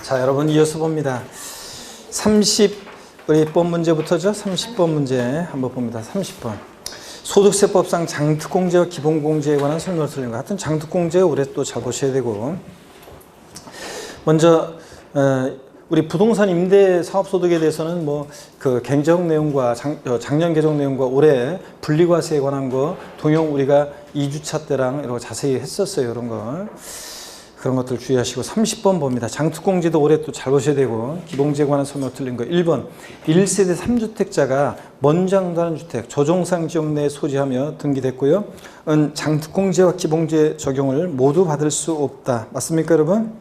자, 여러분 이어서 봅니다. 우리 번 문제부터죠. 30번 문제 한번 봅니다. 30번. 소득세법상 장특공제와 기본공제에 관한 설명을 드리는 것 같은 장특공제 올해 또 잘 보셔야 되고, 먼저 우리 부동산 임대 사업소득에 대해서는 뭐 그 개정 내용과 작년 개정 내용과 올해 분리과세에 관한 거 동영 우리가 2주차 때랑 이런 거 자세히 했었어요. 이런 거. 그런 것들 주의하시고 30번 봅니다. 장특공제도 올해 또 잘 보셔야 되고, 기본공제에 관한 설명 틀린 거 1번 1세대 3주택자가 먼저 양도하는 주택 조정상 지역 내에 소지하며 등기됐고요. 장특공제와 기본공제 적용을 모두 받을 수 없다. 맞습니까 여러분?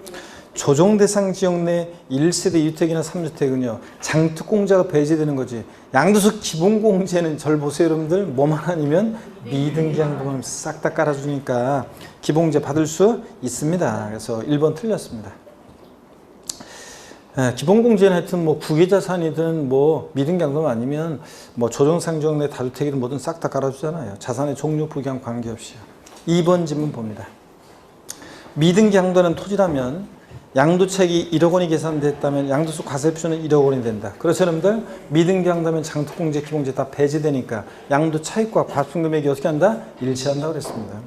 조정대상 지역 내 1세대 2주택이나 3주택은요 장특공제가 배제되는 거지. 양도소 기본공제는 절 보세요 여러분들. 뭐만 아니면 미등기 양도금 싹 다 깔아주니까 기본공제 받을 수 있습니다. 그래서 1번 틀렸습니다. 기본공제는 하여튼 뭐 국유자산이든 뭐 미등기 양도금 아니면 뭐 조정상 지역 내 다주택이든 뭐든 싹 다 깔아주잖아요. 자산의 종류 부기한 관계없이요. 2번 질문 봅니다. 미등기 양도는 토지라면 양도차익이 1억 원이 계산됐다면 양도소 과세표는 1억 원이 된다. 그렇죠 여러분들? 미등기 양도하면 장특공제, 기본공제 다 배제되니까 양도차익과 과세금액이 어떻게 한다? 일치한다고 그랬습니다.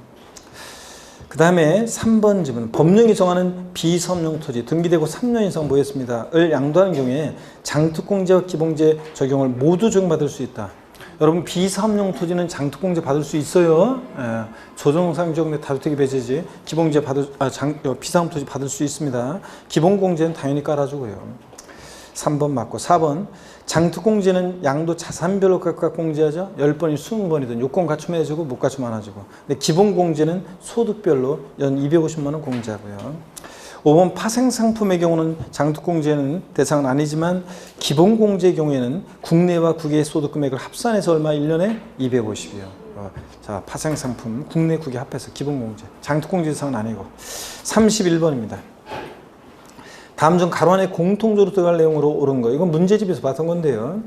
그 다음에 3번 질문. 법령이 정하는 비섬용 토지 등기되고 3년 이상 모였습니다.을 양도하는 경우에 장특공제와 기본공제 적용을 모두 적용받을 수 있다. 여러분 비섬용 토지는 장특공제 받을 수 있어요. 조정상 지역 내 다주택이 배제지 기본공제 비섬용 토지 받을 수 있습니다. 기본공제는 당연히 깔아주고요. 3번 맞고 4번 장특공제는 양도 자산별로 각각 공제하죠. 10번이 20번이든 요건 갖추면 해주고 못 갖추면 안 해주고. 근데 기본공제는 소득별로 연 250만 원 공제하고요. 5번 파생상품의 경우는 장특공제는 대상은 아니지만 기본공제의 경우에는 국내와 국외 소득금액을 합산해서 얼마? 1년에 250이요. 자, 파생상품 국내 국외 합해서 기본공제. 장특공제 대상은 아니고. 31번입니다. 다음 중 가로 안에 공통적으로 들어갈 내용으로 옳은 거. 이건 문제집에서 봤던 건데요.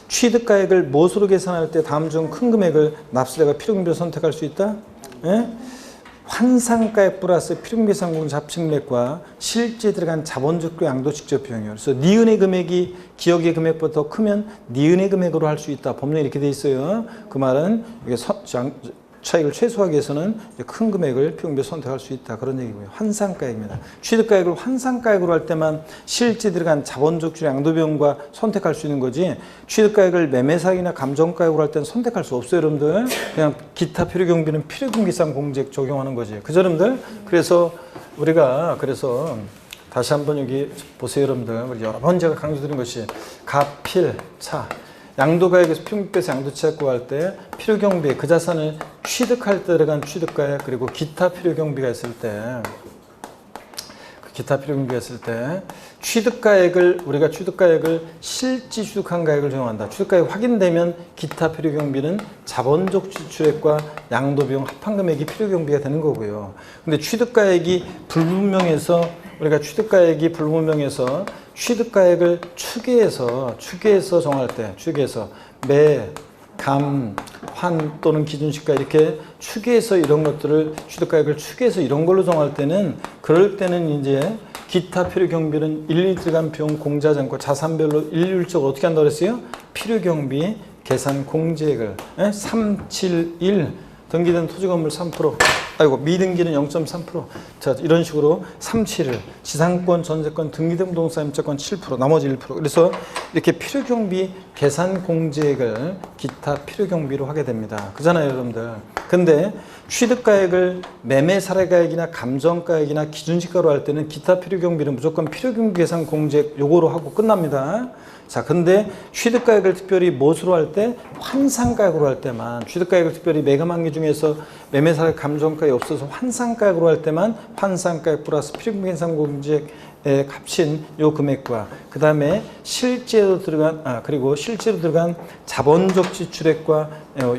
취득가액을 무엇으로 계산할 때 다음 중 큰 금액을 납세자가 필요금비로 선택할 수 있다? 예? 환산가액 플러스 필요금계산공제 합침액과 실제 들어간 자본적 양도 직접 비용이요. 그래서 니은의 금액이 기억의 금액보다 더 크면 니은의 금액으로 할 수 있다. 법령에 이렇게 돼 있어요. 그 말은 이게 차익을 최소화하기 위해서는 큰 금액을 필요금비로 선택할 수 있다. 그런 얘기고요. 환산가액입니다. 취득가액을 환산가액으로 할 때만 실제 들어간 자본적 양도비용과 선택할 수 있는 거지, 취득가액을 매매사익이나 감정가액으로 할 때는 선택할 수 없어요 여러분들. 그냥 기타 필요경비는 필요금계산 공제 적용하는 거지. 그죠 여러분들? 그래서 우리가 다시 한번 여기 보세요 여러분들. 여러 번 제가 강조드린 것이 가필차 양도가액에서 필요금비 빼서 양도차익 구할 때 필요경비 그 자산을 취득할 때 들어간 취득가액, 그리고 기타 필요경비가 있을 때 우리가 취득가액을 실제 취득한 가액을 적용한다. 취득가액 확인되면 기타 필요경비는 자본적 지출액과 양도비용 합한금액이 필요경비가 되는 거고요. 근데 취득가액이 불분명해서 취득가액을 추계해서 정할 때, 매, 감, 환 또는 기준시가 이렇게 추계해서 이런 것들을 취득가액을 추계해서 이런 걸로 정할 때는, 그럴 때는 이제 기타 필요경비는 일일이 들어간 비용 공제하지 않고 자산별로 일률적으로 어떻게 한다고 그랬어요? 필요경비 계산 공제액을 371 등기된 토지건물 3%, 미등기는 0.3%. 자, 이런 식으로 371 지상권, 전세권, 등기된 부동산 임차권 7%, 나머지 1%. 그래서 이렇게 필요경비 계산 공제액을 기타 필요경비로 하게 됩니다. 그잖아요, 여러분들. 근데 취득가액을 매매 사례가액이나 감정가액이나 기준시가로 할 때는 기타 필요경비는 무조건 필요경비 계산 공제액 요거로 하고 끝납니다. 자, 근데 취득가액을 특별히 무엇으로 할 때? 환산가액으로 할 때만, 취득가액을 특별히 매금한 중에서 매매사례 감정가액이 없어서 환산가액으로 할 때만 환산가액 플러스 필요금비 계산 공제액에 값인 요 금액과 그 다음에 실제로 들어간 자본적 지출액과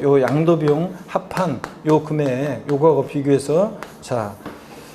요 양도비용 합한 요 금액 요거하고 비교해서, 자,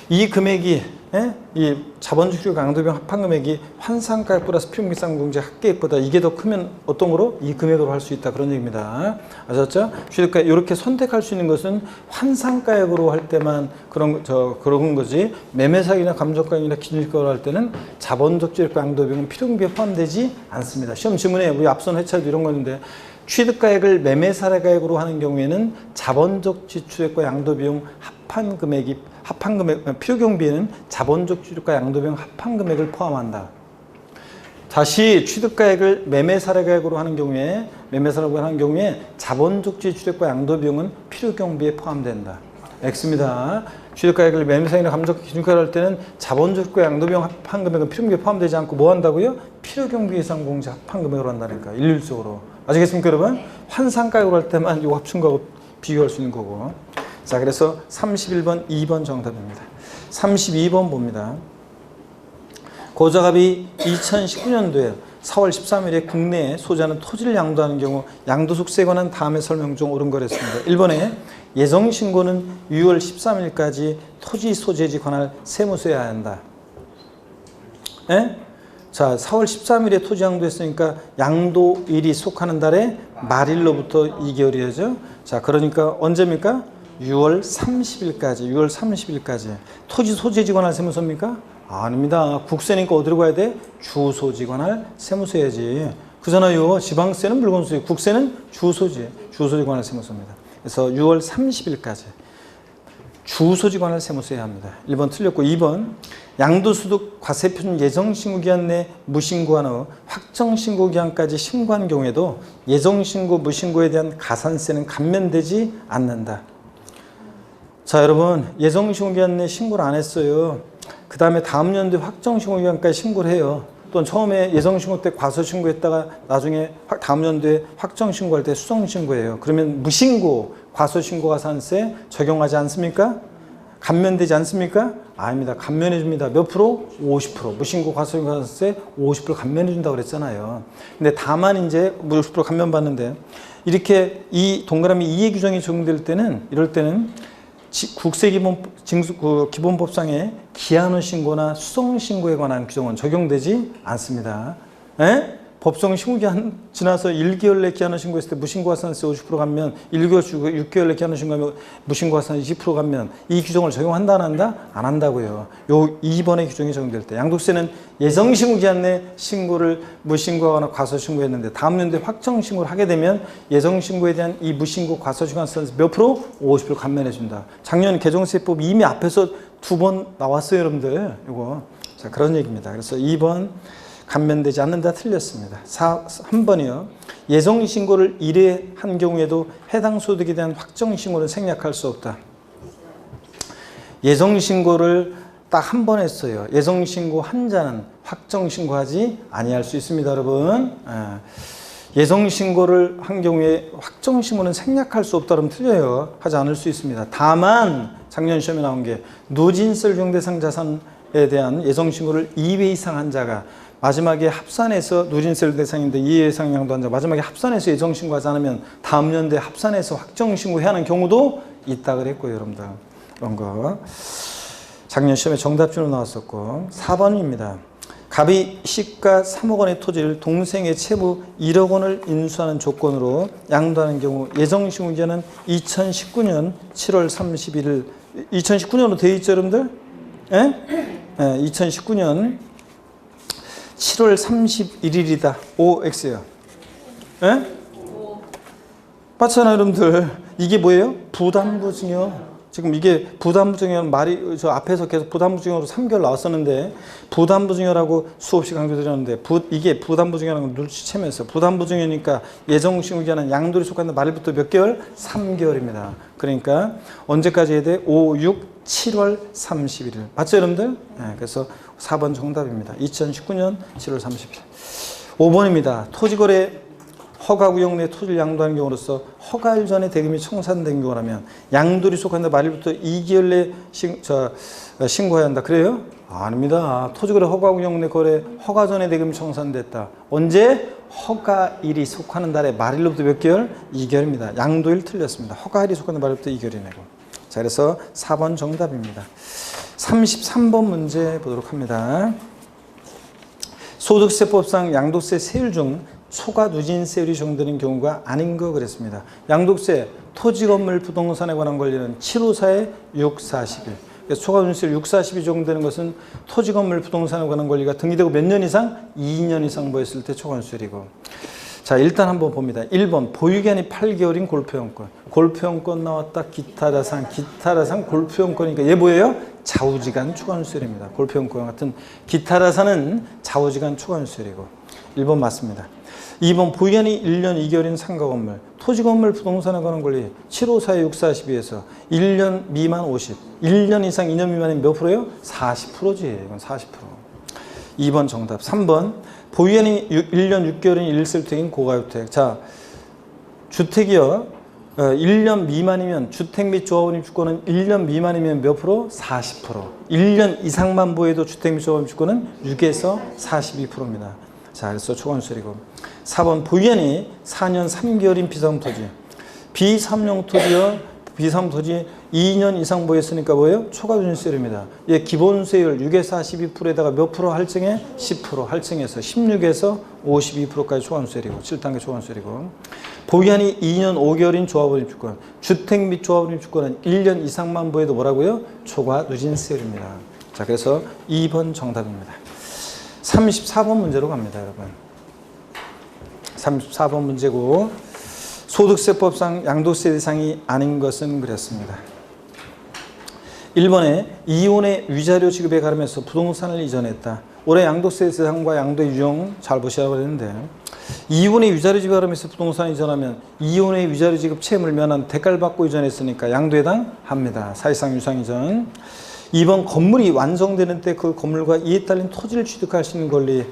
이 금액이 예? 이 자본주의 양도비용 합한 금액이 환산가액 플러스 필요금계상공제 합계액보다 이게 더 크면 어떤 거로? 이 금액으로 할 수 있다. 그런 얘기입니다. 아셨죠? 취득가액 이렇게 선택할 수 있는 것은 환산가액으로 할 때만 그런 거지. 매매사기나 감정가액이나 기준일가로 할 때는 자본적 지출과 양도비용은 필요금계에 포함되지 않습니다. 시험 지문에 우리 앞선 회차도 이런 거 있는데 취득가액을 매매사례가액으로 하는 경우에는 자본적 지출액과 양도비용 합한 금액 필요경비에는 자본적 지출과 양도비용 합한 금액을 포함한다. 다시 취득가액을 매매사례가액으로 하는 경우에 자본적 지출액과 양도비용은 필요경비에 포함된다. X입니다. 취득가액을 매매사기나 감정가 기준가로 할 때는 자본적과 양도비용 합한 금액은 필요경비에 포함되지 않고 뭐 한다고요? 필요경비 예상 공제 합한 금액으로 한다니까. 일률적으로. 아시겠습니까, 여러분? 환산가액으로 할 때만 이 합친 거하고 비교할 수 있는 거고. 자, 그래서 31번, 2번 정답입니다. 32번 봅니다. 고작압이 2019년도에 4월 13일에 국내에 소지하는 토지를 양도하는 경우 양도소득세에 관한 다음의 설명 중 옳은 거랬습니다. 1번에 예정신고는 6월 13일까지 토지 소재지 관할 세무서에 한다. 예? 자, 4월 13일에 토지 양도했으니까 양도일이 속하는 달에 말일로부터 2개월이죠. 자, 그러니까 언제입니까? 6월 30일까지. 토지 소재지 관할 세무서입니까? 아닙니다. 국세니까 어디로 가야 돼? 주소지 관할 세무서야지. 그잖아요. 지방세는 물건소지, 국세는 주소지 관할 세무서입니다. 그래서 6월 30일까지 주소지 관할 세무서에 합니다. 1번 틀렸고 2번 양도소득 과세표준 예정신고기한 내 무신고한 후 확정신고기한까지 신고한 경우에도 예정신고 무신고에 대한 가산세는 감면되지 않는다. 자, 여러분 예정신고기한 내 신고를 안 했어요. 그 다음에 다음 연도에 확정신고기한까지 신고를 해요. 또는 처음에 예정신고 때 과소신고했다가 나중에 다음 연도에 확정신고할 때 수정신고해요. 그러면 무신고 과소신고가산세 적용하지 않습니까? 감면되지 않습니까? 아닙니다. 감면해 줍니다. 몇 프로? 50%. 무신고 과소신고가산세 50% 감면해 준다고 그랬잖아요. 근데 다만 이제 50% 감면받는데 이렇게 이 동그라미 2의 규정이 적용될 때는 이럴 때는 국세기본법상의 기한후 신고나 수송 신고에 관한 규정은 적용되지 않습니다. 에? 법정 신고기한 지나서 1개월 내 기한후 신고했을 때 무신고가산세 50% 감면, 6개월 내 기한후 신고하면 무신고가산세 20% 감면, 이 규정을 적용한다 안 한다? 안 한다고요. 요 2번의 규정이 적용될 때 양도세는 예정신고기한 내 신고를 무신고하거나 과소신고했는데 다음 연도에 확정신고를 하게 되면 예정신고에 대한 이 무신고 과소신고가산세 몇 프로? 50% 감면해 준다. 작년 개정세법 이미 앞에서 2번 나왔어요, 여러분들. 이거. 자, 그런 얘기입니다. 그래서 2번 감면되지 않는다 틀렸습니다. 3번이요. 예정신고를 1회 한 경우에도 해당 소득에 대한 확정신고는 생략할 수 없다. 예정신고를 딱 한 번 했어요. 예정신고 한 자는 확정신고하지 아니할 수 있습니다, 여러분. 예정신고를 한 경우에 확정신고는 생략할 수 없다 그러면 틀려요. 하지 않을 수 있습니다. 다만 작년 시험에 나온 게 누진세 적용 대상 자산에 대한 예정신고를 2회 이상 한 자가 마지막에 합산해서 누진세 대상인데 2회 이상 양도한 자 마지막에 합산해서 예정신고하지 않으면 다음 연도에 합산해서 확정신고해야 하는 경우도 있다 그랬고요, 여러분들. 그런 거 작년 시험에 정답지로 나왔었고 4번입니다. 갑이 시가 3억 원의 토지를 동생의 채무 1억 원을 인수하는 조건으로 양도하는 경우 예정신고기한은 2019년 7월 31일 2019년으로 되어 있죠, 여러분들? 예? 2019년 7월 31일이다. OX예요. 예? 맞잖아요, 여러분들. 이게 뭐예요? 부담부증여. 지금 이게 부담부증여 말이 저 앞에서 계속 부담부증여로 3개월 나왔었는데 부담부증여라고 수없이 강조드렸는데 이게 부담부증여라는 걸 눈치채면서 부담부증여니까 예정신고기한은 양도에 속하는 말일부터 몇 개월? 3개월입니다. 그러니까 언제까지 해야 돼? 5, 6, 7월 31일. 맞죠, 여러분들? 네, 그래서 4번 정답입니다. 2019년 7월 30일. 5번입니다. 토지거래 허가구역 내 토지를 양도하는 경우로서 허가일 전에 대금이 청산된 경우라면 양도일이 속한다 말일부터 2개월 내 신고해야 한다. 그래요? 아닙니다. 토지거래 허가구역 내 거래 허가 전에 대금이 청산됐다. 언제? 허가일이 속하는 달에 말일로부터 몇 개월? 2개월입니다. 양도일 틀렸습니다. 허가일이 속하는 말일부터 2개월이네고. 자, 그래서 4번 정답입니다. 33번 문제 보도록 합니다. 소득세법상 양도세 세율 중 초과 누진세율이 적용되는 경우가 아닌 거 그랬습니다. 양도세, 토지, 건물, 부동산에 관한 권리는 754에 641. 그래서 초과 누진세율 640이 적용되는 것은 토지, 건물, 부동산에 관한 권리가 등기되고 몇 년 이상? 2년 이상 보였을 때 초과 누진세율이고. 자, 일단 한번 봅니다. 1번 보유기한이 8개월인 골프용권. 골프용권 나왔다. 기타 자산 골프용권이니까 얘 뭐예요? 좌우지간 초과누수율입니다. 골프용권 같은 기타 자산은 좌우지간 초과누수율이고 1번 맞습니다. 2번 보유기한이 1년 2개월인 상가건물. 토지건물 부동산에 관한 권리 754에 642에서 1년 미만 50. 1년 이상 2년 미만이면 몇 프로예요? 40%지. 이건 40%. 2번 정답. 3번 보유기한이 1년 6개월인 1세주택인 고가주택. 자, 주택이요. 1년 미만이면 주택 및 조합원 입주권은 1년 미만이면 몇 프로? 40%. 1년 이상만 보여도 주택 및 조합원 입주권은 6에서 42%입니다. 자, 그래서 초과누수율이고. 4번 보유기한이 4년 3개월인 비상토지. 비삼용 토지요. 비삼 토지 2년 이상 보였으니까 뭐예요? 초과누수율입니다. 예, 기본세율 6에서 42%에다가 몇 프로 할증에 10% 할증해서 16에서 52%까지 초과누수율이고 7단계 초과누수율이고. 보유기한이 2년 5개월인 조합원 입주권. 주택 및 조합원 입주권은 1년 이상만 보여도 뭐라고요? 초과누진세율입니다. 자, 그래서 2번 정답입니다. 34번 문제로 갑니다, 여러분. 34번 문제고 소득세법상 양도세 대상이 아닌 것은 그랬습니다. 1번에 이혼의 위자료 지급에 가름해서 부동산을 이전했다. 올해 양도세 대상과 양도의 유형 잘 보시라고 그랬는데 이혼의 위자료 지급에 가름해서 부동산을 이전하면 이혼의 위자료 지급 채무를 면한 대가를 받고 이전했으니까 양도에 해당합니다. 사실상 유상이전. 2번 건물이 완성되는 때 그 건물과 이에 딸린 토지를 취득할 수 있는 권리.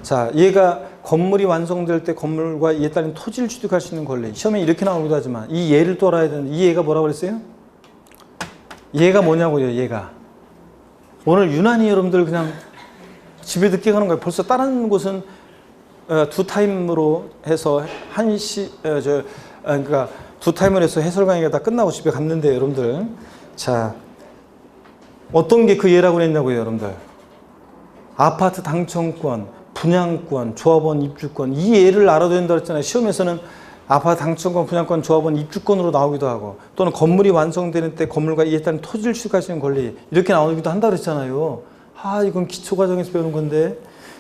자, 얘가 건물이 완성될 때 건물과 이에 딸린 토지를 취득할 수 있는 권리. 시험에 이렇게 나오기도 하지만 이 예를 또 알아야 되는데 이 얘가 뭐라고 그랬어요? 얘가 뭐냐고요, 얘가. 오늘 유난히 여러분들 그냥 집에 늦게 가는 거예요. 벌써 다른 곳은 두 타임으로 해서 그러니까 두 타임을 해서 해설 강의가 다 끝나고 집에 갔는데 여러분들. 자, 어떤 게 그 예라고 했냐고요, 여러분들. 아파트 당첨권, 분양권, 조합원 입주권 이 예를 알아둬야 된다고 했잖아요. 시험에서는 아파트 당첨권, 분양권, 조합원 입주권으로 나오기도 하고 또는 건물이 완성되는 때 건물과 이에 따른 토지를 취득할 수 있는 권리 이렇게 나오기도 한다고 했잖아요. 아, 이건 기초과정에서 배우는 건데.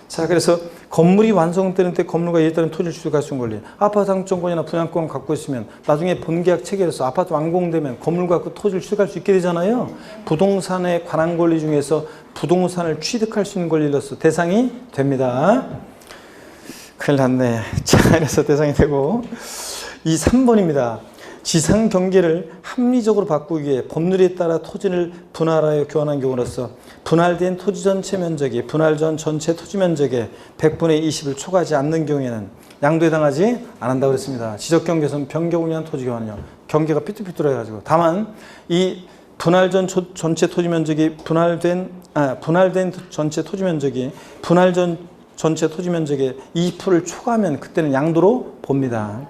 자, 그래서 건물이 완성되는 때 건물과 이에 따른 토지를 취득할 수 있는 권리. 아파트 당첨권이나 분양권 갖고 있으면 나중에 본계약 체결해서 아파트 완공되면 건물과 그 토지를 취득할 수 있게 되잖아요. 부동산에 관한 권리 중에서 부동산을 취득할 수 있는 권리로서 대상이 됩니다. 큰일 났네. 자, 그래서 대상이 되고. 이 3번입니다. 지상 경계를 합리적으로 바꾸기 위해 법률에 따라 토지를 분할하여 교환한 경우로서 분할된 토지 전체 면적이 분할 전 전체 토지 면적의 100분의 20을 초과하지 않는 경우에는 양도에 해당하지 않는다고 그랬습니다. 지적 경계선 변경을 위한 토지 교환은요. 경계가 삐뚤삐뚤해가지고 다만 이 분할 전 전체 토지 면적이 분할된 전체 토지 면적이 분할 전 전체 토지 면적의 20%를 초과하면 그때는 양도로 봅니다.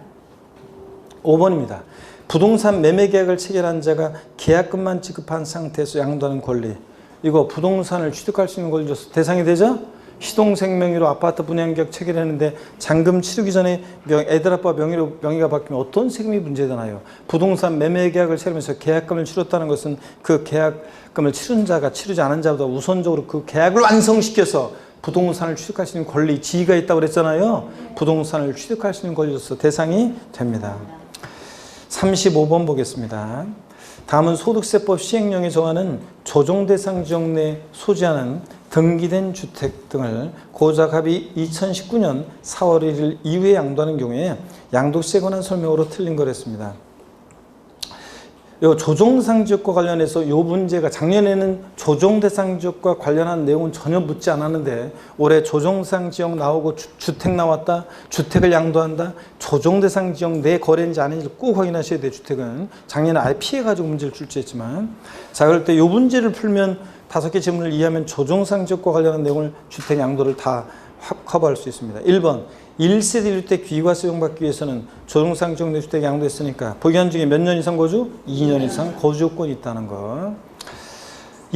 5번입니다. 부동산 매매 계약을 체결한 자가 계약금만 지급한 상태에서 양도하는 권리. 이거 부동산을 취득할 수 있는 권리로서 대상이 되죠? 시동생 명의로 아파트 분양계약 체결했는데 잔금 치르기 전에 애들 아빠 명의가 바뀌면 어떤 세금이 문제되나요? 부동산 매매 계약을 체결하면서 계약금을 치렀다는 것은 그 계약금을 치른 자가 치르지 않은 자보다 우선적으로 그 계약을 완성시켜서 부동산을 취득할 수 있는 권리, 지위가 있다고 그랬잖아요. 부동산을 취득할 수 있는 권리로서 대상이 됩니다. 35번 보겠습니다. 다음은 소득세법 시행령에 정하는 조정대상 지역 내 소지하는 등기된 주택 등을 고작합이 2019년 4월 1일 이후에 양도하는 경우에 양도세에 관한 설명으로 틀린 거랬습니다. 요 조정대상 지역과 관련해서 요 문제가 작년에는 조정대상 지역과 관련한 내용은 전혀 묻지 않았는데 올해 조정대상 지역 나오고 주택 나왔다. 주택을 양도한다. 조정대상 지역 내 거래인지 아닌지 꼭 확인하셔야 돼요. 주택은. 작년에 아예 피해가지고 문제를 출제했지만 자, 그럴 때 요 문제를 풀면 5개 질문을 이해하면 조정대상 지역과 관련한 내용을 주택 양도를 다 커버할 수 있습니다. 1번 1세대 1주택 귀가세 용받기 위해서는 조정대상 지역 내 주택 양도했으니까 보유한 중에 몇 년 이상 거주? 2년 이상 거주 요건이 있다는 거.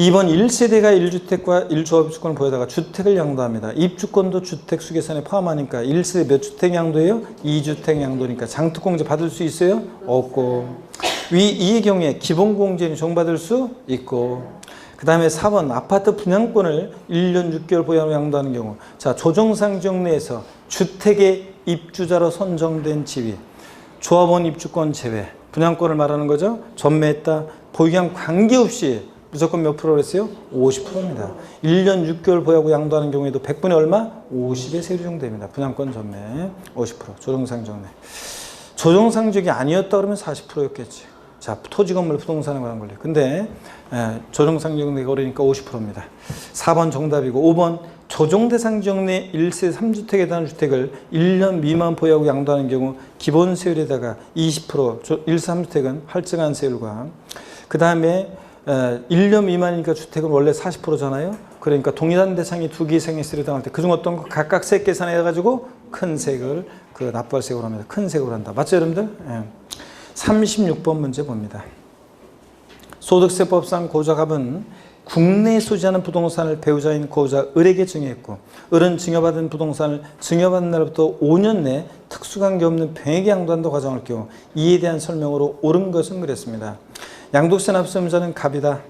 2번 1세대가 1주택과 1조합 입주권을 보유하다가 주택을 양도합니다. 입주권도 주택 수계산에 포함하니까 1세대 몇 주택 양도예요? 2주택 양도니까 장특공제 받을 수 있어요? 없고. 이의 경우에 기본공제는 적용받을 수 있고. 그 다음에 4번 아파트 분양권을 1년 6개월 보유하고 양도하는 경우. 자, 조정상 지역 내에서 주택의 입주자로 선정된 지위. 조합원 입주권 제외. 분양권을 말하는 거죠. 전매했다. 보유기한 관계없이 무조건 몇 프로 그랬어요? 50%입니다. 1년 6개월 보유하고 양도하는 경우에도 100분의 얼마? 50의 세율이 적용됩니다. 분양권 전매 50%. 조정상 지역 내. 조정상 지역이 아니었다 그러면 40%였겠지. 자, 토지 건물 부동산에 관한 권리. 근데 조정상 지역 내가 어려니까 50%입니다. 4번 정답이고 5번 조정대상 지역 내 1세 3주택에 대한 주택을 1년 미만 보유하고 양도하는 경우 기본 세율에다가 20% 1세 3주택은 할증한 세율과 그 다음에 1년 미만이니까 주택은 원래 40%잖아요. 그러니까 동일한 대상이 두 개 이상의 세율을 당할 때 그중 어떤 거 각각 세 계산해가지고 큰 세액을 납부할 세액으로 합니다. 큰 세액으로 한다. 맞죠 여러분들? 36번 문제 봅니다. 소득세법상 고자갑은 국내에 소지하는 부동산을 배우자인 고자 을에게 증여했고 을은 증여받은 부동산을 증여받은 날부터 5년 내 특수관계 없는 병에게 양도한다고 가정할 경우 이에 대한 설명으로 옳은 것은 그랬습니다. 양도세 납세의무자는 갑이다.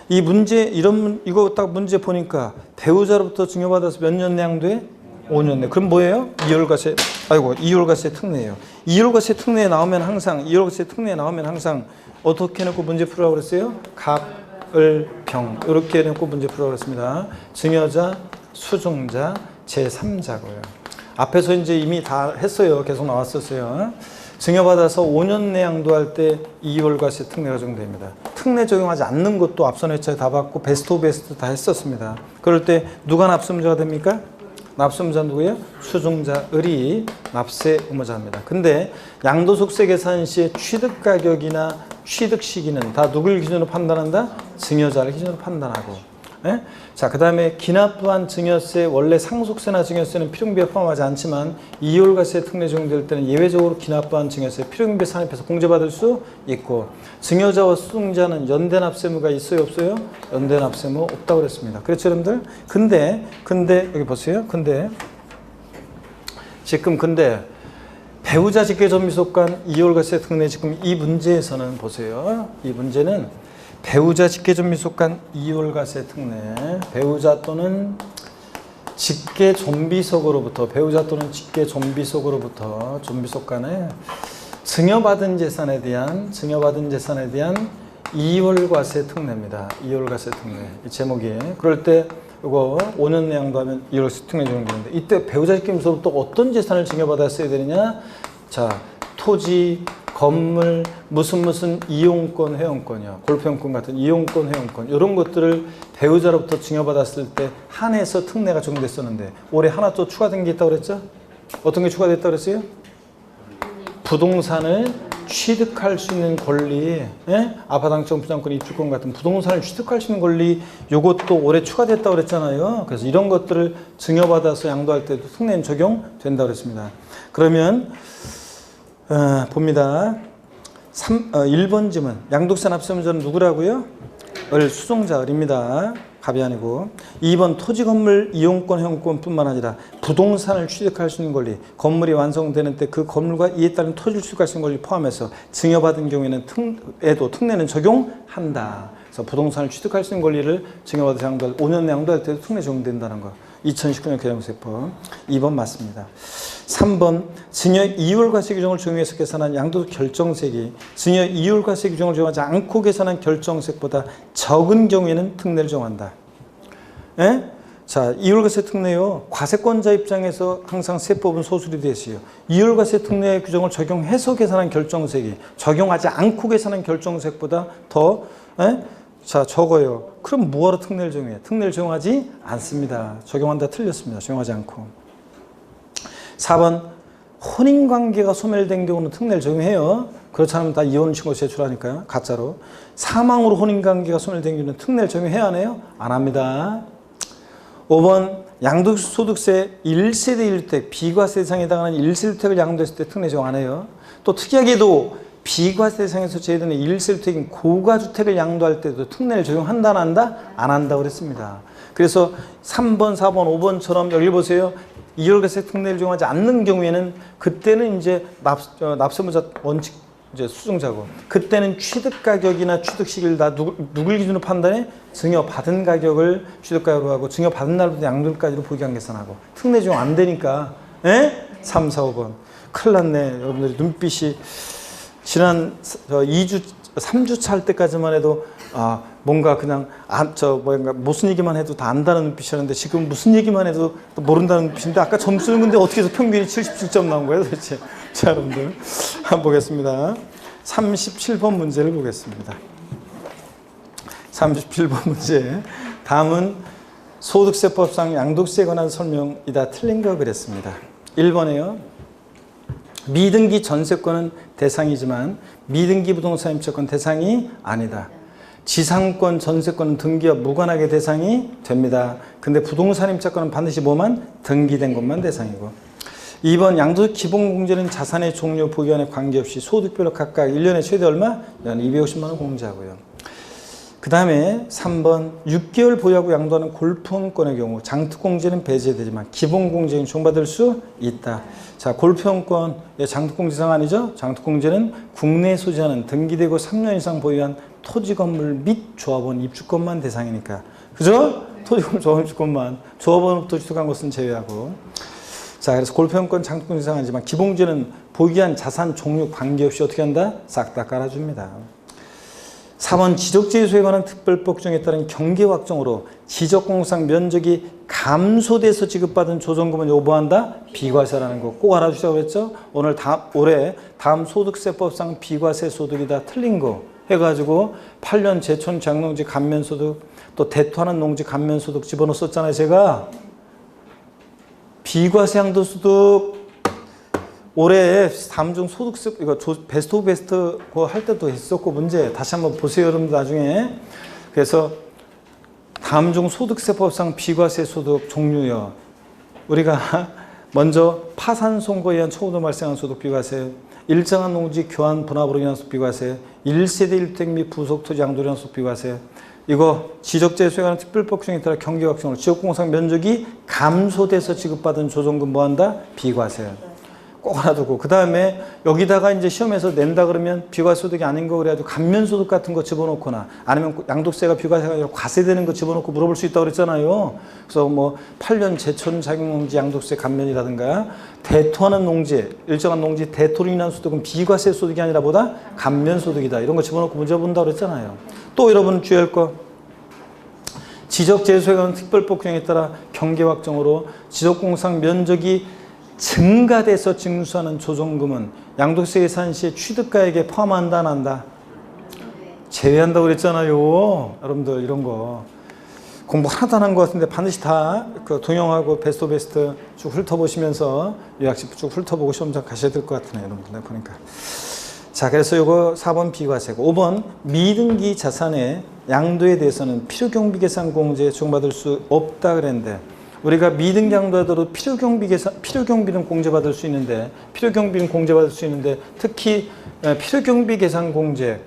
이 문제 이거 딱 문제 보니까 배우자로부터 증여받아서 몇 년 내 양도해? 5년 내. 그럼 뭐예요? 이월과세. 이월과세 특례예요. 이월과세 특례에 나오면 항상 어떻게 해놓고 문제 풀으라고 그랬어요? 갑, 을, 병 이렇게 해놓고 문제 풀으라고 그랬습니다. 증여자, 수증자, 제3자고요. 앞에서 이제 이미 다 했어요. 계속 나왔었어요. 증여받아서 5년 내 양도할 때 2월과세 특례가 적용됩니다. 특례 적용하지 않는 것도 앞선 회차에 다 받고 베스트 오브 베스트 다 했었습니다. 그럴 때 누가 납세의무자가 됩니까? 납세의무자 누구예요? 수증자 을이 납세 의무자입니다. 근데 양도소득세 계산 시에 취득가격이나 취득 시기는 다 누굴 기준으로 판단한다? 증여자를 기준으로 판단하고. 예? 자, 그 다음에 기납부한 증여세, 원래 상속세나 증여세는 필요경비에 포함하지 않지만 이월과세 특례 적용될 때는 예외적으로 기납부한 증여세, 필요경비에 산입해서 공제받을 수 있고 증여자와 수증자는 연대납세의무가 있어요, 없어요? 연대납세의무 없다고 그랬습니다. 그렇죠, 여러분들? 근데 여기 보세요. 근데 배우자 직계존비속간 이월과세 특례 지금 이 문제에서는 보세요. 이 문제는 배우자 직계존비속간 이월과세 특례, 배우자 또는 직계존비속으로부터 존비속간에 증여받은 재산에 대한 이월과세 특례입니다. 이월과세 특례. 이 제목이. 그럴 때 이거 5년 내 양도하면 이월과세 특례 적용되는데 이때 배우자 직계존비속으로부터 어떤 재산을 증여받았어야 되느냐? 자, 토지, 건물, 무슨 이용권, 회원권이요. 골프용권 같은 이용권, 회원권 이런 것들을 배우자로부터 증여받았을 때 한해서 특례가 적용됐었는데 올해 하나 또 추가된 게 있다고 그랬죠? 어떤 게 추가됐다고 그랬어요? 부동산을 취득할 수 있는 권리, 아파트 당첨 분양권, 입주권 같은 부동산을 취득할 수 있는 권리 이것도 올해 추가됐다고 그랬잖아요. 그래서 이런 것들을 증여받아서 양도할 때도 특례는 적용된다고 그랬습니다. 그러면 봅니다. 1번 질문. 양도세 납세의무자는 누구라고요? 수증자 을입니다. 갑이 아니고. 2번 토지 건물 이용권 회원권뿐만 아니라 부동산을 취득할 수 있는 권리. 건물이 완성되는 때 그 건물과 이에 따른 토지를 취득할 수 있는 권리 포함해서 증여받은 경우에는 특례는 적용한다. 그래서 부동산을 취득할 수 있는 권리를 증여받아서 양도할 5년 내 양도할 때도 특례 적용된다는 거. 2019년 개정세법 2번 맞습니다. 3번 증여 이월과세 규정을 적용해서 계산한 양도세 결정세액이 증여 이월과세 규정을 적용하지 않고 계산한 결정세액보다 적은 경우에는 특례를 적용한다. 예? 자, 이월과세 특례요. 과세권자 입장에서 항상 세법은 소술이 되시요. 이월과세 특례 규정을 적용해서 계산한 결정세액이 적용하지 않고 계산한 결정세액보다 더 자, 적어요. 그럼 뭐하러 특례를 적용해요? 특례를 적용하지 않습니다. 적용한다 틀렸습니다. 적용하지 않고. 4번 혼인관계가 소멸된 경우는 특례를 적용해요. 그렇지 않으면 다 이혼 신고 제출하니까요. 가짜로. 사망으로 혼인관계가 소멸된 경우는 특례를 적용해야 하네요. 안 합니다. 5번 양도소득세 1세대 1주택 비과세 대상에 해당하는 1세대 1주택을 양도했을 때 특례 적용 안 해요. 또 특이하게도 비과세 대상에서 제외되는 1세대인 고가주택을 양도할 때도 특례를 적용한다 안 한다? 안 한다고 그랬습니다. 그래서 3번, 4번, 5번처럼 여기 보세요. 2월과세 특례를 적용하지 않는 경우에는 그때는 이제 납세무자 원칙 이제 수증자고 그때는 취득 가격이나 취득 시기를 다 누굴 기준으로 판단해? 증여 받은 가격을 취득 가격으로 하고 증여 받은 날부터 양도일까지로 보기한 계산하고 특례 적용 안 되니까 3, 4, 5번 큰일 났네. 여러분들이 눈빛이 지난 3주차 할 때까지만 해도 뭔가 그냥 무슨 얘기만 해도 다 안다는 눈빛이었는데 지금 무슨 얘기만 해도 또 모른다는 눈빛인데 아까 점수는 근데 어떻게 해서 평균이 77점 나온 거예요 도대체. 자 여러분들 한번 보겠습니다. 37번 문제를 보겠습니다. 37번 문제. 다음은 소득세법상 양도세에 관한 설명이다 틀린 거 그랬습니다. 1번에요. 미등기 전세권은 대상이지만 미등기 부동산 임차권 대상이 아니다. 지상권, 전세권은 등기와 무관하게 대상이 됩니다. 근데 부동산 임차권은 반드시 뭐만? 등기된 것만 대상이고. 2번 양도세 기본공제는 자산의 종류, 보유한에 관계없이 소득별로 각각 1년에 최대 얼마? 연 250만 원 공제하고요. 그 다음에 3번 6개월 보유하고 양도하는 골프원권의 경우 장특공제는 배제되지만 기본공제는 적용받을 수 있다. 자, 골프원권 장특공제 대상 아니죠? 장특공제는 국내에 소지하는 등기되고 3년 이상 보유한 토지건물 및 조합원 입주권만 대상이니까. 그죠? 토지건물 조합원 입주권만. 조합원부터 취득한 것은 제외하고. 자, 그래서 골프원권 장특공제 대상 아니지만 기본공제는 보유한 자산 종류 관계없이 어떻게 한다? 싹 다 깔아줍니다. 4번 지적재소에 관한 특별법 규정에 따른 경계확정으로 지적공상 면적이 감소돼서 지급받은 조정금은 요구한다? 비과세라는 거 꼭 알아주시라고 그랬죠? 올해 다음 소득세법상 비과세 소득이다 틀린 거 해가지고 8년 제촌 장농지 감면소득 또 대토하는 농지 감면소득 집어넣었잖아요 제가. 비과세 양도소득 올해 다음 중 소득세 이거 베스트 오브 베스트 그거 할 때도 있었고 문제 다시 한번 보세요 여러분들 나중에. 그래서 다음 중 소득세법상 비과세 소득 종류요. 우리가 먼저 파산 선고에 의한 초부도 발생한 소득 비과세, 일정한 농지 교환 분합으로 인한 소득 비과세, 1세대 1주택 및 부속 토지 양도로 인한 소득 비과세. 이거 지적재소에 관한 특별법 규정에 따라 경계확정으로 지역공상 면적이 감소돼서 지급받은 조정금 뭐한다? 비과세. 꼭 알아두고 그 다음에 여기다가 이제 시험에서 낸다 그러면 비과세 소득이 아닌 거 그래가지고 감면소득 같은 거 집어넣거나 아니면 양도세가 비과세가 아니라 과세되는 거 집어넣고 물어볼 수 있다고 그랬잖아요. 그래서 뭐 8년 제촌 자격농지 양도세 감면이라든가 대토하는 농지 일정한 농지 대토로 인한 소득은 비과세 소득이 아니라 보다 감면소득이다 이런 거 집어넣고 문제 본다고 그랬잖아요. 또 여러분 주의할 거 지적재소에 관한 특별법 규정에 따라 경계확정으로 지적공상 면적이 증가돼서 징수하는 조정금은 양도세 계산 시 취득가액에 포함한다 안 한다? 제외한다고 그랬잖아요. 여러분들 이런 거 공부 하나도 안 한 것 같은데 반드시 다 그 동영하고 베스트 오브 베스트 쭉 훑어보시면서 요약식 쭉 훑어보고 시험장 가셔야 될 것 같으네요. 여러분들 보니까. 자, 그래서 요거 4번 비과세고 5번 미등기 자산의 양도에 대해서는 필요경비 계산 공제 적용받을 수 없다 그랬는데 우리가 미등기 양도하더라도 필요경비는 공제받을 수 있는데 특히 필요경비 계산 공제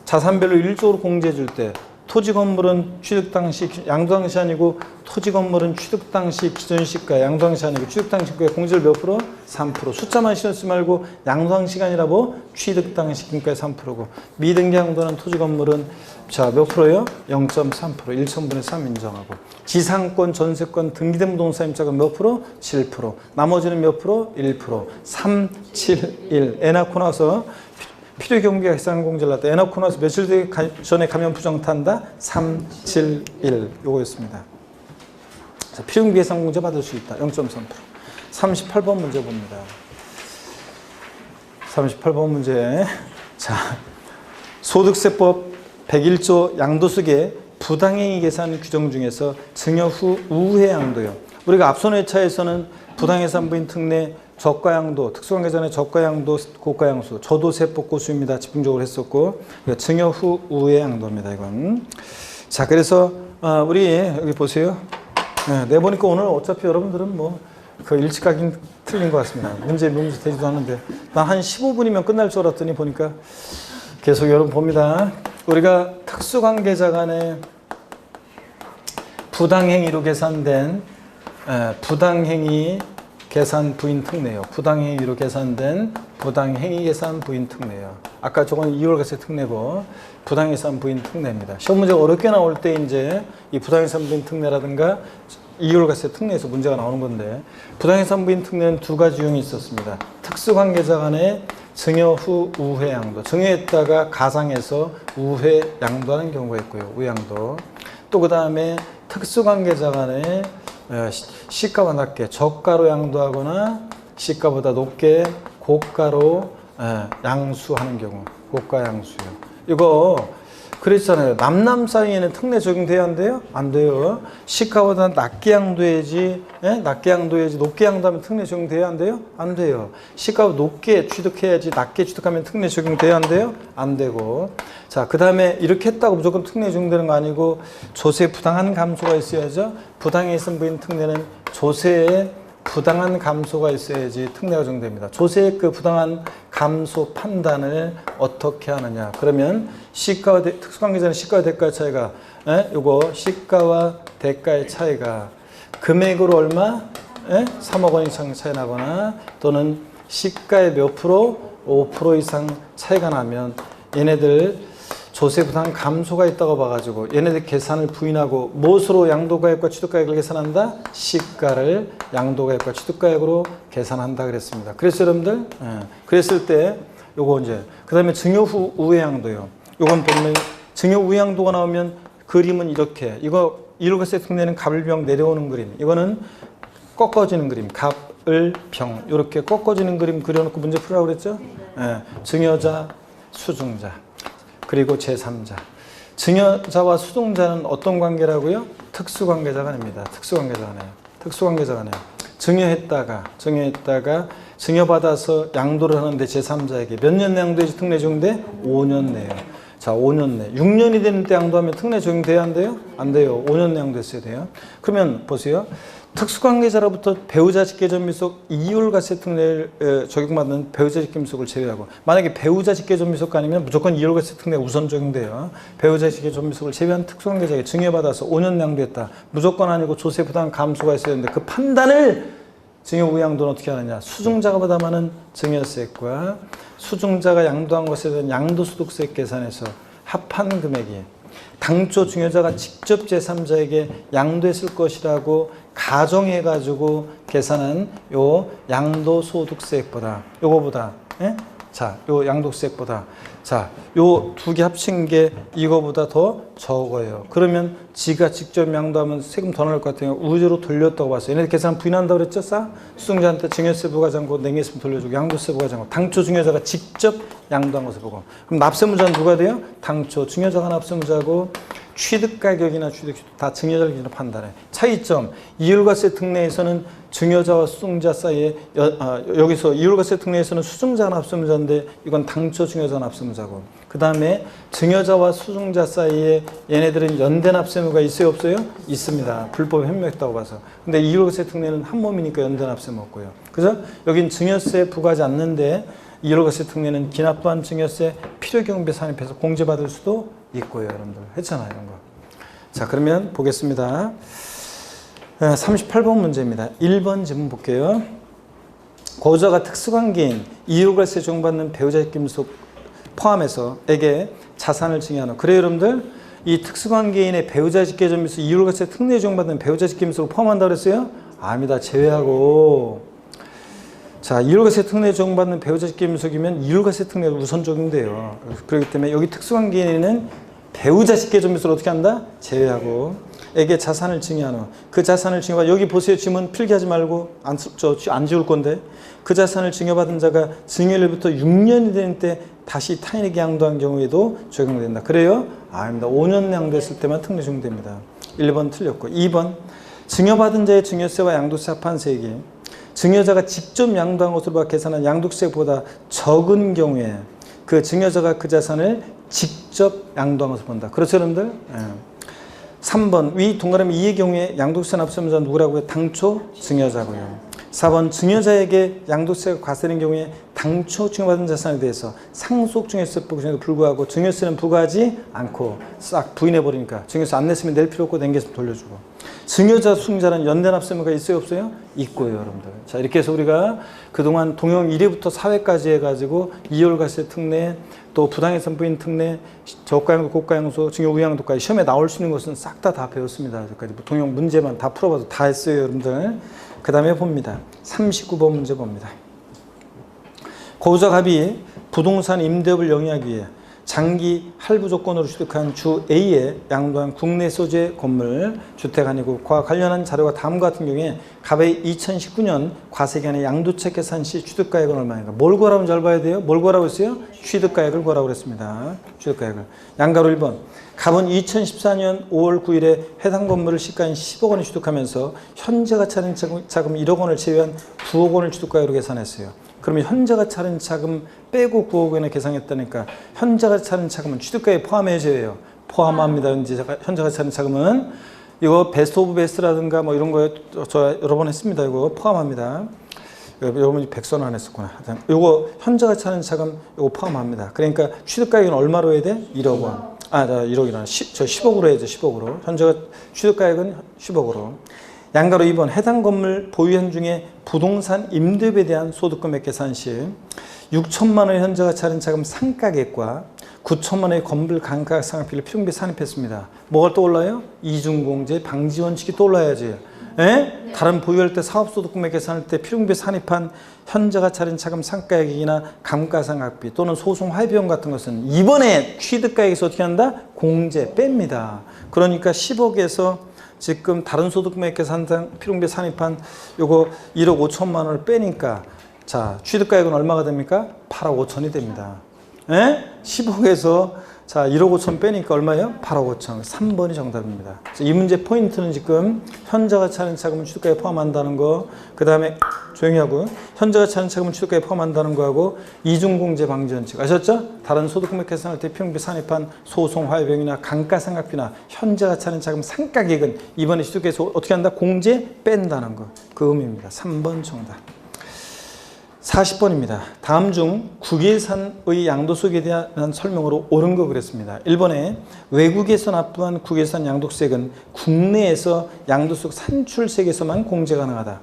자산별로 일조로 공제해 줄 때 토지 건물은 취득 당시 양도 당시 아니고 토지 건물은 취득 당시 기존 시가 양도 당시 아니고 취득 당시 시가의 공제를 몇 프로? 3%. 숫자만 신경 말고 양도 당시 시간이라 뭐 취득 당시 기준가의 3%고 미등기 양도는 토지 건물은 자, 몇 프로요? 0.3%. 1,000분의 3 인정하고 지상권, 전세권, 등기된 부동산 임차권 몇 프로? 7%. 나머지는 몇 프로? 1%. 3, 7, 1. 애 낳고 나서 필요경비 계산 공제를 했다. 애 낳고 나서 며칠 전에 가면 부정탄다? 3, 7, 1. 요거였습니다. 자, 필요경비 계산 공제 받을 수 있다. 0.3%. 38번 문제 봅니다. 38번 문제. 자, 소득세법 101조 양도세계 부당행위 계산 규정 중에서 증여 후 우회 양도요. 우리가 앞선 회차에서는 부당해산부인 특례 저가양도, 특수관계자의 저가양도, 고가양수, 저도세법 고수입니다. 집중적으로 했었고 증여 후 우회 양도입니다. 이건. 자, 그래서 우리 여기 보세요. 내보니까 오늘 어차피 여러분들은 뭐 그 일찍 가긴 틀린 것 같습니다. 문제 되지도 않는데. 난 한 15분이면 끝날 줄 알았더니 보니까 계속 여러분 봅니다. 우리가 특수관계자 간의 부당행위로 계산된 부당행위 계산 부인 특례요. 부당행위로 계산된 부당행위 계산 부인 특례요. 아까 저건 2월가세 특례고 부당계산 부인 특례입니다. 시험 문제가 어렵게 나올 때 이제 이 부당계산 부인 특례라든가 2월가세 특례에서 문제가 나오는 건데 부당계산 부인 특례는 두 가지 유형이 있었습니다. 특수관계자 간의 증여 후 우회 양도. 증여했다가 가상해서 우회 양도하는 경우가 있고요. 우양도. 또 그 다음에 특수관계자 간의 시가와 낮게 저가로 양도하거나 시가보다 높게 고가로 양수하는 경우. 고가 양수요. 이거 그랬잖아요. 남남 사이에는 특례 적용돼야 안 돼요? 안 돼요. 시가보다 낮게 양도해야지, 낮게 양도해야지 높게 양도하면 특례 적용돼야 안 돼요? 안 돼요. 시가보다 높게 취득해야지 낮게 취득하면 특례 적용돼야 안 돼요? 안 되고. 자, 그 다음에 이렇게 했다고 무조건 특례 적용되는 거 아니고 조세 부당한 감소가 있어야죠. 부당해선 부인 특례는 조세에 부당한 감소가 있어야지 특례가 적용됩니다. 조세의 그 부당한 감소 판단을 어떻게 하느냐. 그러면 시가와 특수관계자는 시가와 대가의 차이가 요거 시가와 대가의 차이가 금액으로 얼마? 3억 원 이상 차이 나거나 또는 시가의 몇 프로? 5% 이상 차이가 나면 얘네들 조세 부담 감소가 있다고 봐가지고 얘네들 계산을 부인하고 무엇으로 양도가액과 취득가액을 계산한다? 시가를 양도가액과 취득가액으로 계산한다 그랬습니다. 그래서 여러분들 그랬을 때 요거 이제 그 다음에 증여 후 우회 양도요. 요건 보면 증여 우회 양도가 나오면 그림은 이렇게 이거 1월가세 특례는 갑을병 내려오는 그림. 이거는 꺾어지는 그림. 갑을 병 이렇게 꺾어지는 그림 그려놓고 문제 풀으라고 그랬죠? 증여자, 수증자. 그리고 제3자. 증여자와 수증자는 어떤 관계라고요? 특수관계자 간입니다. 특수관계자 간이에요. 특수관계자 간이에요. 증여했다가 증여받아서 양도를 하는데 제3자에게 몇 년 양도해야지 특례 적용돼? 5년 내요. 자, 5년 내. 6년이 되는 때 양도하면 특례 적용돼야 안 돼요? 안 돼요. 5년 양도했어야 돼요. 그러면 보세요. 특수관계자로부터 배우자 직계전미속 2월가세 특례를 적용받는 배우자 직계전미속을 제외하고 만약에 배우자 직계전미속가 아니면 무조건 2월가세 특례 우선 적용돼요. 배우자 직계전미속을 제외한 특수관계자에게 증여받아서 5년 양도했다. 무조건 아니고 조세 부담 감소가 있어야 되는데 그 판단을 증여 우양도는 어떻게 하느냐. 수증자가 부담하는 증여세액과 수증자가 양도한 것에 대한 양도소득세 계산해서 합한 금액이 당초 증여자가 직접 제3자에게 양도했을 것이라고 가정해가지고 계산한 요 양도소득세액보다 요거보다 자, 요 양도세액보다 자, 요 두 개 합친 게 이거보다 더 적어요. 그러면 지가 직접 양도하면 세금 더 나올 것 같아요. 우주로 돌렸다고 봤어요. 얘네들 계산 부인한다고 그랬죠? 수증자한테 증여세 부과장고 냉했으면 돌려주고 양도세 부과장고 당초 증여자가 직접 양도한 것을 보고 그럼 납세무자는 누가 돼요? 당초 증여자가 납세무자고 취득가격이나 취득 다 증여자를 기준으로 판단해. 차이점 2월가세 특례에서는 증여자와 수증자 사이에 여기서 2월가세 특례에서는 수증자가 납세무자인데 이건 당초 증여자가 납세무자고 그 다음에 증여자와 수증자 사이에 얘네들은 연대 납세무가 있어요 없어요? 있습니다. 불법에 현명했다고 봐서. 근데 2월가세 특례는 한 몸이니까 연대 납세무 없고요. 그죠? 여긴 증여세 부과하지 않는데 2월가세 특례는 기납한 증여세 필요경비에 산입해서 공제받을 수도 있고요. 여러분들 했잖아요. 이런 거. 자, 그러면 보겠습니다. 38번 문제입니다. 1번 지문 볼게요. 고자가 특수관계인 2월가세 적용받는 배우자 직계전미속 포함해서 에게 자산을 증여하는. 그래요 여러분들? 이 특수관계인의 배우자 직계전미속 2월가세 특례 적용받는 배우자 직계전미속을 포함한다고 그랬어요? 아닙니다. 제외하고. 자, 2월가세 특례 적용받는 배우자 직계전미속이면 2월가세 특례가 우선 적용돼요. 그렇기 때문에 여기 특수관계인은 배우자 직계전미속을 어떻게 한다? 제외하고 에게 자산을 증여하는. 그 자산을 증여받아 여기 보세요. 지문 필기하지 말고 안 지울 건데 그 자산을 증여받은 자가 증여일부터 6년이 되는 때 다시 타인에게 양도한 경우에도 적용된다. 그래요? 아닙니다. 5년 양도했을 때만 특례 적용됩니다. 1번 틀렸고 2번 증여받은 자의 증여세와 양도세 합한 세액이 증여자가 직접 양도한 것으로 계산한 양도세보다 적은 경우에 그 증여자가 그 자산을 직접 양도한 것을 본다. 그렇죠 여러분들? 3번 위 동그라미 2의 경우에 양도세 납세무자 누구라고요? 당초 증여자고요. 4번 증여자에게 양도세가 과세된 경우에 당초 증여받은 자산에 대해서 상속 증여세법 규정에도 불구하고 증여세는 부과하지 않고 싹 부인해버리니까 증여세 안 냈으면 낼 필요 없고 낸겠으면 돌려주고. 증여자 수증자는 연대납세 의무가 있어요 없어요? 있고요 여러분들. 자 이렇게 해서 우리가 그동안 동형 1회부터 4회까지 해가지고 이월과세 특례 또 부당해선 부인 특례 저가양도 고가양소 증여우양도까지 시험에 나올 수 있는 것은 싹 다 배웠습니다. 여기까지 동형 문제만 다 풀어봐도 다 했어요 여러분들. 그 다음에 봅니다. 39번 문제 봅니다. 고부자갑이 부동산 임대업을 영위하기 위해 장기 할부 조건으로 취득한 주 A에 양도한 국내 소재 건물, 주택 아니고 과 관련한 자료가 다음과 같은 경우에 갑의 2019년 과세기간의 양도책 계산 시 취득가액은 얼마인가? 뭘 구하라고 잘 봐야 돼요? 뭘 구하라고 했어요? 취득가액을 구하라고 그랬습니다. 취득가액을. 양가로 1번. 갑은 2014년 5월 9일에 해당 건물을 시가인 10억 원에 취득하면서 현재 가치 할인 자금 1억 원을 제외한 9억 원을 취득가액으로 계산했어요. 그러면 현재 가치 할인 자금 빼고 9억 원에 계산했다니까 현재 가치 할인 자금은 취득가액 포함해줘요. 포함합니다. 현재 가치 할인 자금은 이거 베스트 오브 베스트라든가 뭐 이런 거 저 여러 번 했습니다. 이거 포함합니다. 여러분이 100선 안 했었구나. 이거 현재 가치 할인 자금 이거 포함합니다. 그러니까 취득가액은 얼마로 해야 돼? 1억 원. 1억이나 10억으로 해야죠. 10억으로. 현재 취득가액은 10억으로. 양가로 2번 해당 건물 보유한 중에 부동산 임대업에 대한 소득금액 계산 시 6천만 원의 현재 가치 할인 자금 상가액과 9천만 원의 건물 감가상 상각비를 필요금비에 산입했습니다. 뭐가 떠올라요? 이중공제 방지 원칙이 떠올라야지. 에? 다른 보유할 때 사업소득금액 계산할 때 필요금비에 산입한 현재 가치 할인 자금 상가액이나 감가상각비 또는 소송 화해비용 같은 것은 이번에 취득가액에서 어떻게 한다? 공제 뺍니다. 그러니까 10억에서 지금 다른 소득금액 계산상 필요금비에 산입한 요거 1억 5천만 원을 빼니까 자 취득가액은 얼마가 됩니까? 8억 5천이 됩니다. 에? 10억에서 자 1억 5천 빼니까 얼마예요? 8억 5천. 3번이 정답입니다. 이 문제 포인트는 지금 현재 가치 할인 자금을 취득가액에 포함한다는 거, 그 다음에 조용히 하고 현재 가치 할인 자금을 취득가액에 포함한다는 거하고 이중공제 방지 원칙 아셨죠? 다른 소득금액 계산할 때 필요금비 산입한 소송 화해비용이나 감가상각비나 현재 가치 할인 자금 상가액은 이번에 취득해서 어떻게 한다? 공제 뺀다는 거. 그 의미입니다. 3번 정답. 40번입니다. 다음 중 국외산의 양도소득에 대한 설명으로 옳은 거 그랬습니다. 1번에 외국에서 납부한 국외산 양도세액은 국내에서 양도소득 산출세액에서만 공제 가능하다.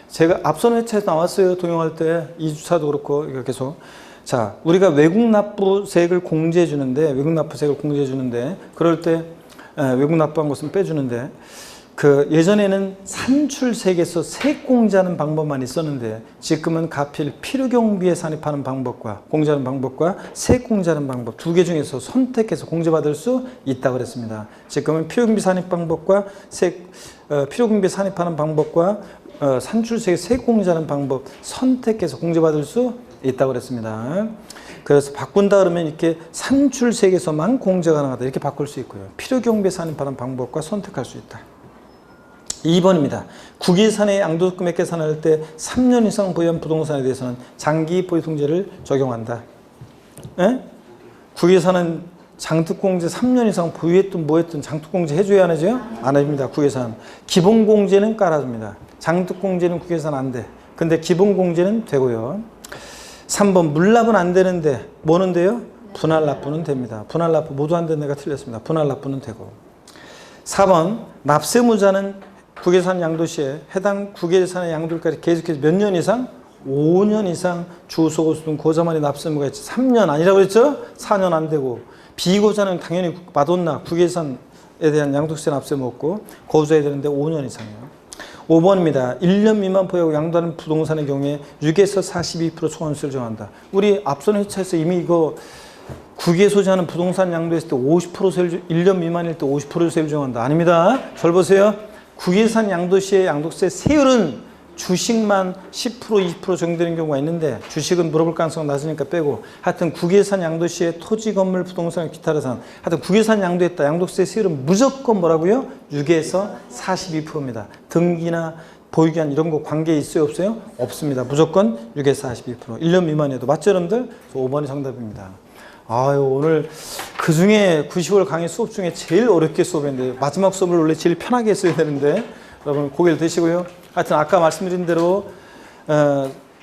제가 앞선 회차에서 나왔어요. 동영할 때 2주차도 그렇고 이거 계속. 자, 우리가 외국 납부세액을 공제해 주는데 그럴 때 외국 납부한 것은 빼주는데 그 예전에는 산출세액에서 세액 공제하는 방법만 있었는데 지금은 가필 필요경비에 산입하는 방법과 공제하는 방법과 세액 공제하는 방법 두 개 중에서 선택해서 공제받을 수 있다고 그랬습니다. 지금은 필요경비 산입 방법과 필요경비 산입하는 방법과 산출세액 세액 공제하는 방법 선택해서 공제받을 수 있다고 그랬습니다. 그래서 바꾼다 그러면 이렇게 산출세액에서만 공제 가능하다 이렇게 바꿀 수 있고요. 필요경비에 산입하는 방법과 선택할 수 있다. 2번입니다. 국외산의 양도금액 계산할 때 3년 이상 보유한 부동산에 대해서는 장기 보유통제를 적용한다. 에? 국외산은 장특공제 3년 이상 보유했든 뭐했든 장특공제 해줘야 안 해줘요? 안 해줍니다. 국외산. 기본공제는 깔아줍니다. 장특공제는 국외산 안 돼. 근데 기본공제는 되고요. 3번 물납은 안 되는데 뭐는 돼요? 분할납부는 됩니다. 분할납부 모두 안 되는 데가 틀렸습니다. 분할납부는 되고. 4번 납세무자는 국외산 양도시에 해당 국외산의 양도일까지 계속해서 몇 년 이상? 5년 이상 주소고수 등 고자만이 납세무가 있지. 3년 아니라고 했죠? 4년 안 되고. 비고자는 당연히 마돈나 국외산에 대한 양도세 납세무 없고 거주자에 되는데 5년 이상이에요. 5번입니다. 1년 미만 보유하고 양도하는 부동산의 경우에 6에서 42% 초과세를 정한다. 우리 앞선 회차에서 이미 이거 국외 소지하는 부동산 양도했을 때 50% 세율, 1년 미만일 때 50% 세율 정한다. 아닙니다. 절 보세요. 국외산 양도시의 양도세 세율은 주식만 10%, 20% 정도되는 경우가 있는데 주식은 물어볼 가능성이 낮으니까 빼고 하여튼 국외산 양도시의 토지, 건물, 부동산, 기타 자산 하여튼 국외산 양도했다. 양도세 세율은 무조건 뭐라고요? 6에서 42%입니다. 등기나 보유기한 이런 거 관계 있어요? 없어요? 없습니다. 무조건 6에서 42%. 1년 미만이어도 맞죠 여러분들? 5번이 정답입니다. 아유 오늘 그 중에 90월 강의 수업 중에 제일 어렵게 수업했는데 마지막 수업을 원래 제일 편하게 했어야 되는데 여러분 고개를 드시고요. 하여튼 아까 말씀드린 대로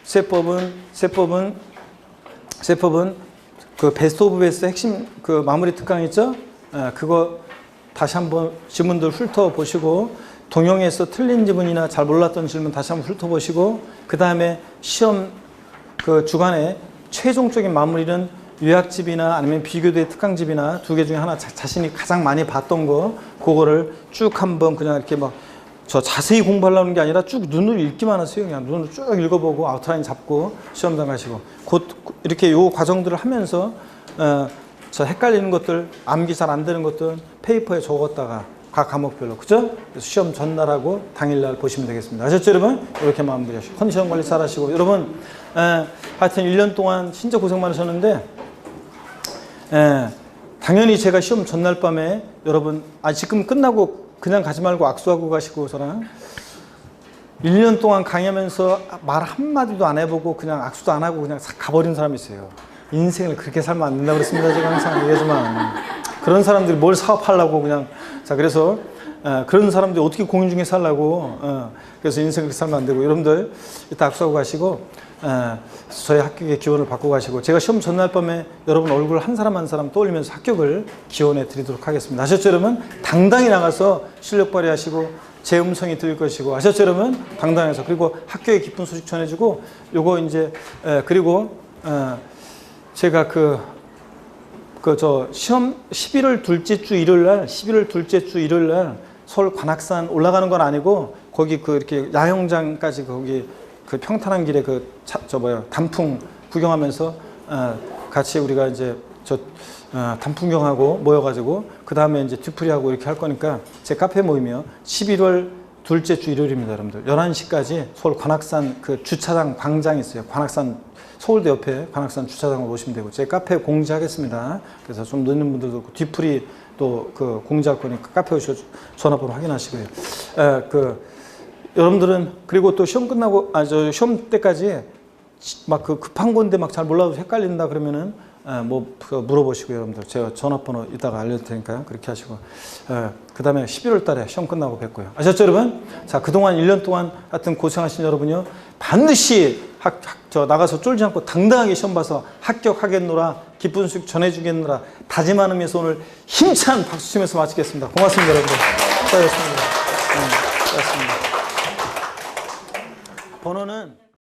세법은 그 베스트 오브 베스트 핵심 그 마무리 특강 있죠? 그거 다시 한번 지문들 훑어보시고 동영에서 틀린 지문이나 잘 몰랐던 질문 다시 한번 훑어보시고 그 다음에 시험 그 주간에 최종적인 마무리는 요약집이나 아니면 비교대 특강집이나 두 개 중에 하나 자신이 가장 많이 봤던 거 그거를 쭉 한번 그냥 이렇게 막 저 자세히 공부하려는 게 아니라 쭉 눈으로 읽기만 하세요. 그냥 눈으로 쭉 읽어보고 아웃라인 잡고 시험장 가시고 곧 이렇게 요 과정들을 하면서 저 헷갈리는 것들 암기 잘 안 되는 것들 페이퍼에 적었다가 각 과목별로 그죠? 그래서 시험 전날하고 당일날 보시면 되겠습니다. 아셨죠 여러분? 이렇게 마무리하시고 컨디션 관리 잘 하시고 여러분 하여튼 1년 동안 진짜 고생 많으셨는데 당연히 제가 시험 전날 밤에 여러분 지금 끝나고 그냥 가지 말고 악수하고 가시고 저랑 1년 동안 강의하면서 말 한마디도 안 해보고 그냥 악수도 안 하고 그냥 싹 가버린 사람이 있어요. 인생을 그렇게 살면 안 된다고 그랬습니다. 제가 항상 얘기하지만 그런 사람들이 뭘 사업하려고 그냥 자 그래서 그런 사람들이 어떻게 공인중개 살라고 그래서 인생을 그렇게 살면 안 되고 여러분들 이따 악수하고 가시고 저희 합격의 기원을 받고 가시고 제가 시험 전날 밤에 여러분 얼굴 한 사람 한 사람 떠올리면서 합격을 기원해 드리도록 하겠습니다. 아셨죠 여러분? 당당히 나가서 실력 발휘하시고 제 음성이 들릴 것이고 아셨죠 여러분? 당당해서 그리고 학교의 기쁜 소식 전해주고 요거 이제 그리고 제가 저 시험 11월 둘째 주 일요일 날 서울 관악산 올라가는 건 아니고 거기 이렇게 야영장까지 거기 그 평탄한 길에 단풍 구경하면서 같이 우리가 이제 단풍 구경하고 모여가지고 그 다음에 이제 뒤풀이하고 이렇게 할 거니까 제 카페 모임이요 11월 둘째 주 일요일입니다 여러분들 11시까지 서울 관악산 그 주차장 광장이 있어요 관악산 서울대 옆에 관악산 주차장으로 오시면 되고 제 카페 공지하겠습니다. 그래서 좀 늦는 분들도 있고 뒤풀이 또 그 공지할 거니까 카페 오셔서 전화번호 확인하시고요. 여러분들은 그리고 또 시험 끝나고 저 시험 때까지 막 그 급한 건데 막 잘 몰라도 헷갈린다 그러면은 물어보시고 여러분들 제가 전화번호 이따가 알려드릴 테니까요. 그렇게 하시고 그 다음에 11월 달에 시험 끝나고 뵙고요. 아셨죠 여러분? 자 그동안 1년 동안 하여튼 고생하신 여러분요 반드시 나가서 쫄지 않고 당당하게 시험 봐서 합격하겠노라 기쁜 소식 전해주겠노라 다짐하는 면서 오늘 힘찬 박수 치면서 마치겠습니다. 고맙습니다 여러분들. 수고하셨습니다. 수고하셨습니다. 번호는